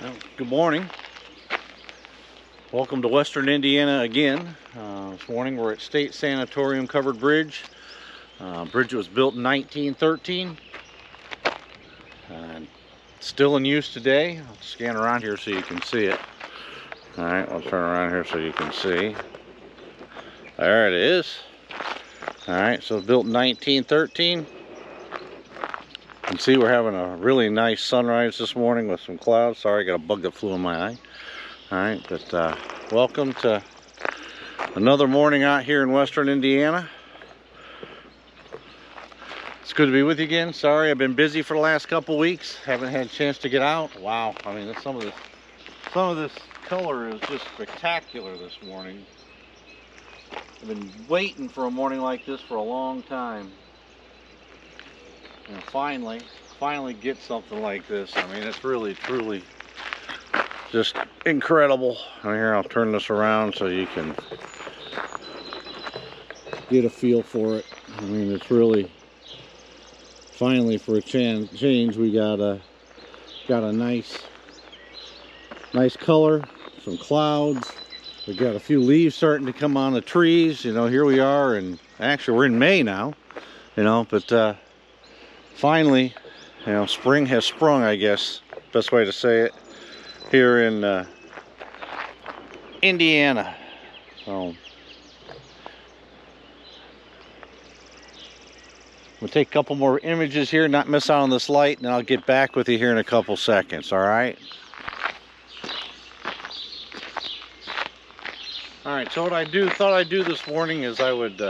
Well, good morning. Welcome to Western Indiana again. This morning we're at State Sanatorium Covered Bridge. Bridge was built in 1913. Still in use today. I'll scan around here so you can see it. Alright, I'll turn around here so you can see. There it is. Alright, so built in 1913. You can see we're having a really nice sunrise this morning with some clouds. Sorry, I got a bug that flew in my eye. Alright, but welcome to another morning out here in Western Indiana. It's good to be with you again. Sorry, I've been busy for the last couple weeks. Haven't had a chance to get out. Wow, I mean, some of this color is just spectacular this morning. I've been waiting for a morning like this for a long time. And finally get something like this. I mean, it's really, truly just incredible. Here, I'll turn this around so you can get a feel for it. I mean, it's really, finally, for a change, we got a nice color, some clouds. We got a few leaves starting to come on the trees. You know, here we are, and actually we're in May now. You know, but finally, you know, spring has sprung, I guess, best way to say it, here in Indiana. So we'll take a couple more images here, not miss out on this light, and I'll get back with you here in a couple seconds. All right. All right. So what thought I'd do this morning is I would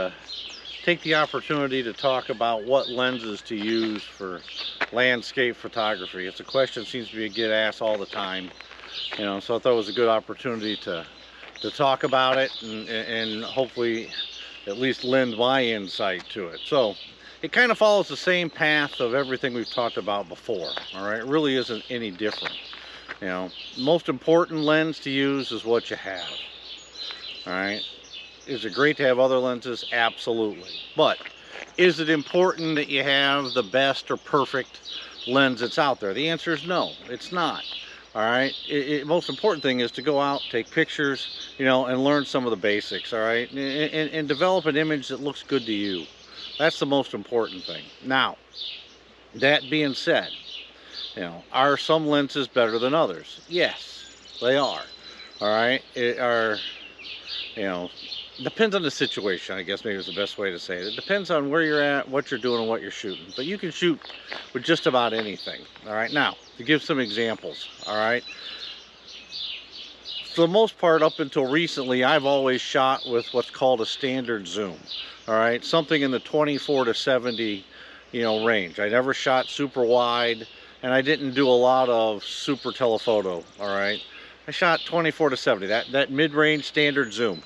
take the opportunity to talk about what lenses to use for landscape photography. It's a question that seems to get asked all the time, you know, so I thought it was a good opportunity to talk about it and hopefully at least lend my insight to it. So it kind of follows the same path of everything we've talked about before. All right, it really isn't any different. You know, most important lens to use is what you have. All right. Is it great to have other lenses? Absolutely. But is it important that you have the best or perfect lens that's out there? The answer is no, it's not. All right. Most important thing is to go out, take pictures, you know, and learn some of the basics. All right. And develop an image that looks good to you. That's the most important thing. Now, that being said, you know, are some lenses better than others? Yes, they are. All right. You know, depends on the situation, I guess maybe is the best way to say it. It depends on where you're at, what you're doing, and what you're shooting. But you can shoot with just about anything. All right, now, to give some examples, all right. For the most part, up until recently, I've always shot with what's called a standard zoom. All right, something in the 24 to 70, you know, range. I never shot super wide, and I didn't do a lot of super telephoto, all right. I shot 24 to 70, that mid-range standard zoom.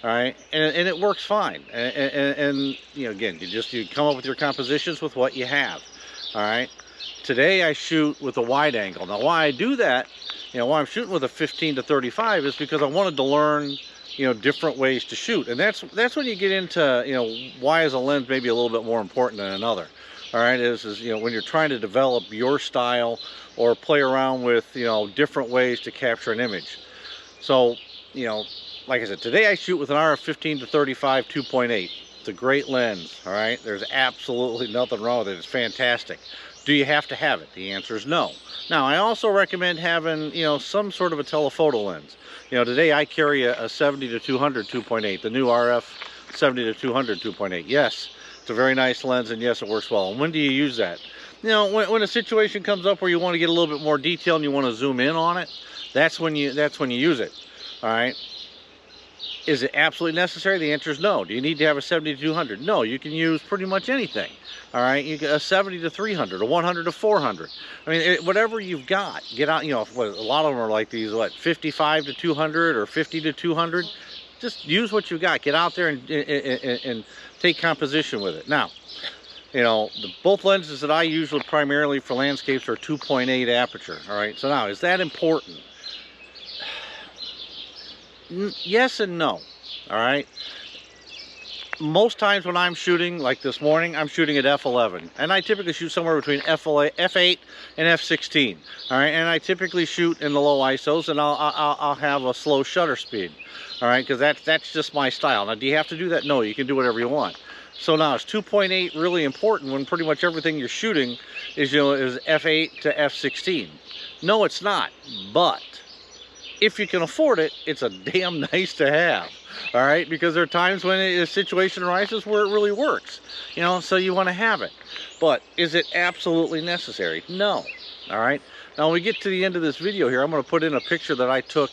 All right, and it works fine. And you know, again, you come up with your compositions with what you have. All right. Today I shoot with a wide angle. Now, why I do that, you know, why I'm shooting with a 15 to 35 is because I wanted to learn, you know, different ways to shoot. And that's when you get into, you know, why is a lens maybe a little bit more important than another. All right, is you know, when you're trying to develop your style or play around with, you know, different ways to capture an image. So, you know, like I said, today I shoot with an RF 15 to 35 2.8. It's a great lens, all right? There's absolutely nothing wrong with it. It's fantastic. Do you have to have it? The answer is no. Now, I also recommend having, you know, some sort of a telephoto lens. You know, today I carry a 70 to 200 2.8, the new RF 70 to 200 2.8. Yes, it's a very nice lens, and yes, it works well. And when do you use that? You know, when a situation comes up where you want to get a little bit more detail and you want to zoom in on it, that's when you use it. All right. Is it absolutely necessary? The answer is no. Do you need to have a 70 to 200? No, you can use pretty much anything. All right, you get a 70 to 300, a 100 to 400. I mean, whatever you've got, get out. You know, a lot of them are like these, what, 55 to 200 or 50 to 200. Just use what you've got. Get out there and take composition with it. Now, you know, both lenses that I use primarily for landscapes are 2.8 aperture. All right, so now, is that important? Yes and no. All right. most times when I'm shooting, like this morning, I'm shooting at f11, and I typically shoot somewhere between f8 and f16. All right, and I typically shoot in the low ISOs, and I'll have a slow shutter speed. All right, because that's just my style. Now, do you have to do that? No, you can do whatever you want. So now, is 2.8 really important when pretty much everything you're shooting is, is f8 to f16? No, it's not. But if you can afford it, it's a damn nice to have. All right, because there are times when a situation arises where it really works, so you want to have it. But is it absolutely necessary? No. All right, now when we get to the end of this video here, I'm going to put in a picture that I took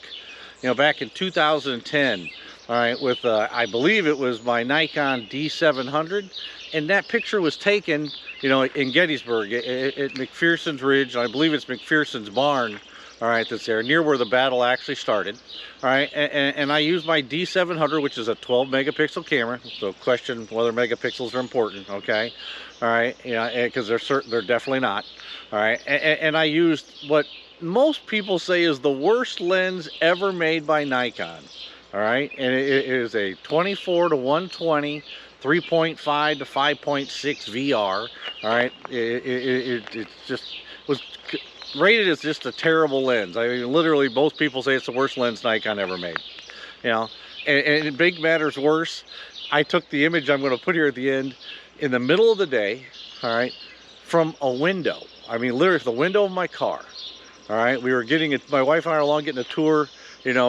back in 2010, all right, with I believe it was my Nikon D700, and that picture was taken in Gettysburg at McPherson's Ridge. I believe it's McPherson's barn, all right, that's there near where the battle actually started. All right, and I use my D700, which is a 12 megapixel camera. So question whether megapixels are important, okay? All right, because they're definitely not. All right, and I used what most people say is the worst lens ever made by Nikon. All right, and it is a 24 to 120, 3.5 to 5.6 VR. All right, it just was rated as just a terrible lens. I mean, literally, most people say it's the worst lens Nikon ever made. And it big matters worse. I took the image I'm going to put here at the end in the middle of the day, all right, from a window. I mean, literally, the window of my car. All right, we were getting it. My wife and I are along getting a tour,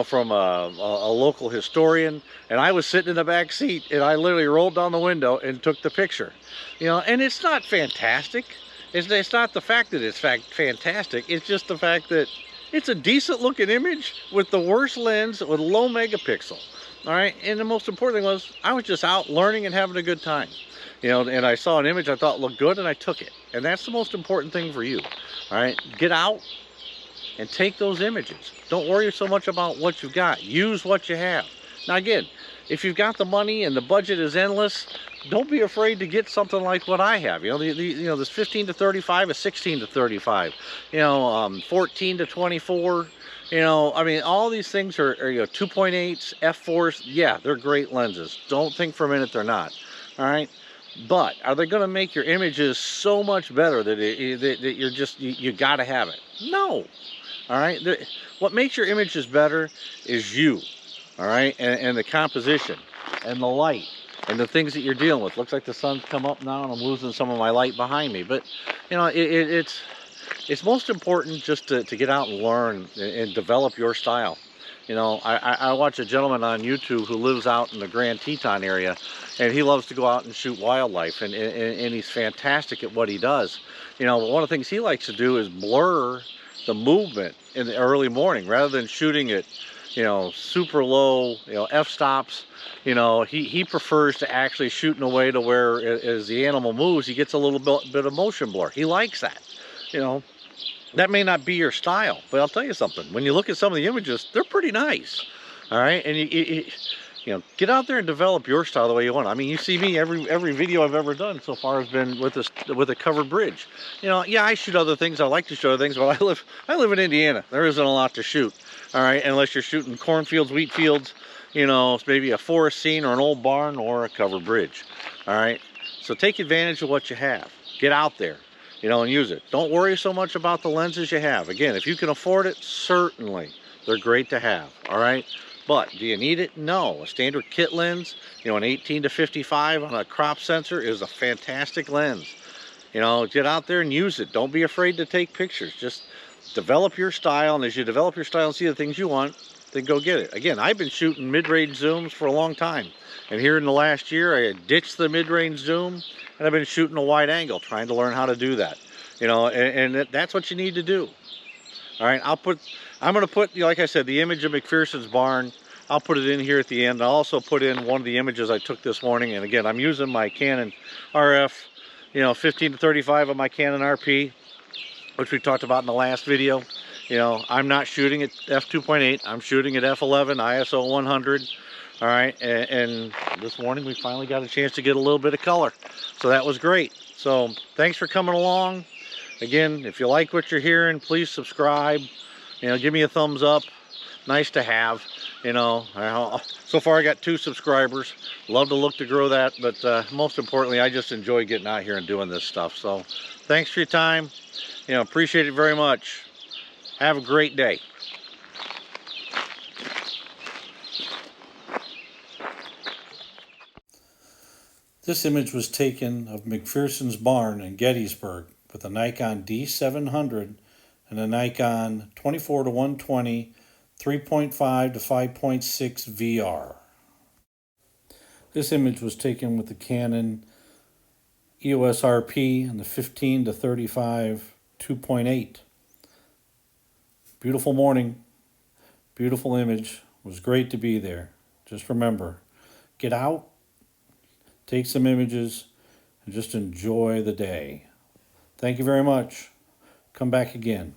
from a local historian, and I was sitting in the back seat, and I literally rolled down the window and took the picture. And it's not fantastic. It's not the fact that it's fantastic, it's just the fact that it's a decent looking image with the worst lens with low megapixel. All right, and the most important thing was I was just out learning and having a good time. And I saw an image I thought looked good and I took it. And that's the most important thing for you. All right, get out and take those images. Don't worry so much about what you've got. Use what you have. Now again, if you've got the money and the budget is endless, don't be afraid to get something like what I have. This 15 to 35 is 16 to 35. 14 to 24. I mean, all these things are 2.8s, f4s. Yeah, they're great lenses. Don't think for a minute they're not. All right, but are they going to make your images so much better that you got to have it? No. All right. What makes your images better is you. All right, and the composition and the light and the things that you're dealing with. Looks like the sun's come up now and I'm losing some of my light behind me, but it's most important just to get out and learn and develop your style. I watch a gentleman on YouTube who lives out in the Grand Teton area, and he loves to go out and shoot wildlife, and he's fantastic at what he does. But one of the things he likes to do is blur the movement in the early morning rather than shooting it super low, f-stops. He prefers to actually shoot in a way to where as the animal moves, he gets a little bit of motion blur. He likes that. That may not be your style, but I'll tell you something. When you look at some of the images, they're pretty nice. All right, and get out there and develop your style the way you want. I mean, you see me, every video I've ever done so far has been with a covered bridge. Yeah, I shoot other things. I like to shoot other things, but I live in Indiana. There isn't a lot to shoot. All right, unless you're shooting cornfields, wheat fields, maybe a forest scene or an old barn or a covered bridge. All right, so take advantage of what you have. Get out there, and use it. Don't worry so much about the lenses you have. Again, if you can afford it, certainly they're great to have. All right, but do you need it? No. A standard kit lens, an 18 to 55 on a crop sensor is a fantastic lens. Get out there and use it. Don't be afraid to take pictures. Just develop your style, and as you develop your style and see the things you want, then go get it. Again, I've been shooting mid-range zooms for a long time, and here in the last year I had ditched the mid-range zoom and I've been shooting a wide angle, trying to learn how to do that. And that's what you need to do. All right, I'm going to put, like I said, the image of McPherson's barn. I'll put it in here at the end. I'll also put in one of the images I took this morning, and again, I'm using my Canon RF 15 to 35 of my Canon RP, which we talked about in the last video. I'm not shooting at f2.8. I'm shooting at f11 ISO 100. All right, and this morning we finally got a chance to get a little bit of color, so that was great. So thanks for coming along. Again, if you like what you're hearing, please subscribe. Give me a thumbs up. nice to have. You know, so far I got 2 subscribers. Love to look to grow that, but most importantly, I just enjoy getting out here and doing this stuff. So thanks for your time. You know, appreciate it very much. Have a great day. This image was taken of McPherson's barn in Gettysburg with a Nikon D700 and a Nikon 24-120 3.5 to 5.6 VR. This image was taken with the Canon EOS RP and the 15 to 35 2.8. Beautiful morning, beautiful image. It was great to be there. Just remember, get out, take some images, and just enjoy the day. Thank you very much. Come back again.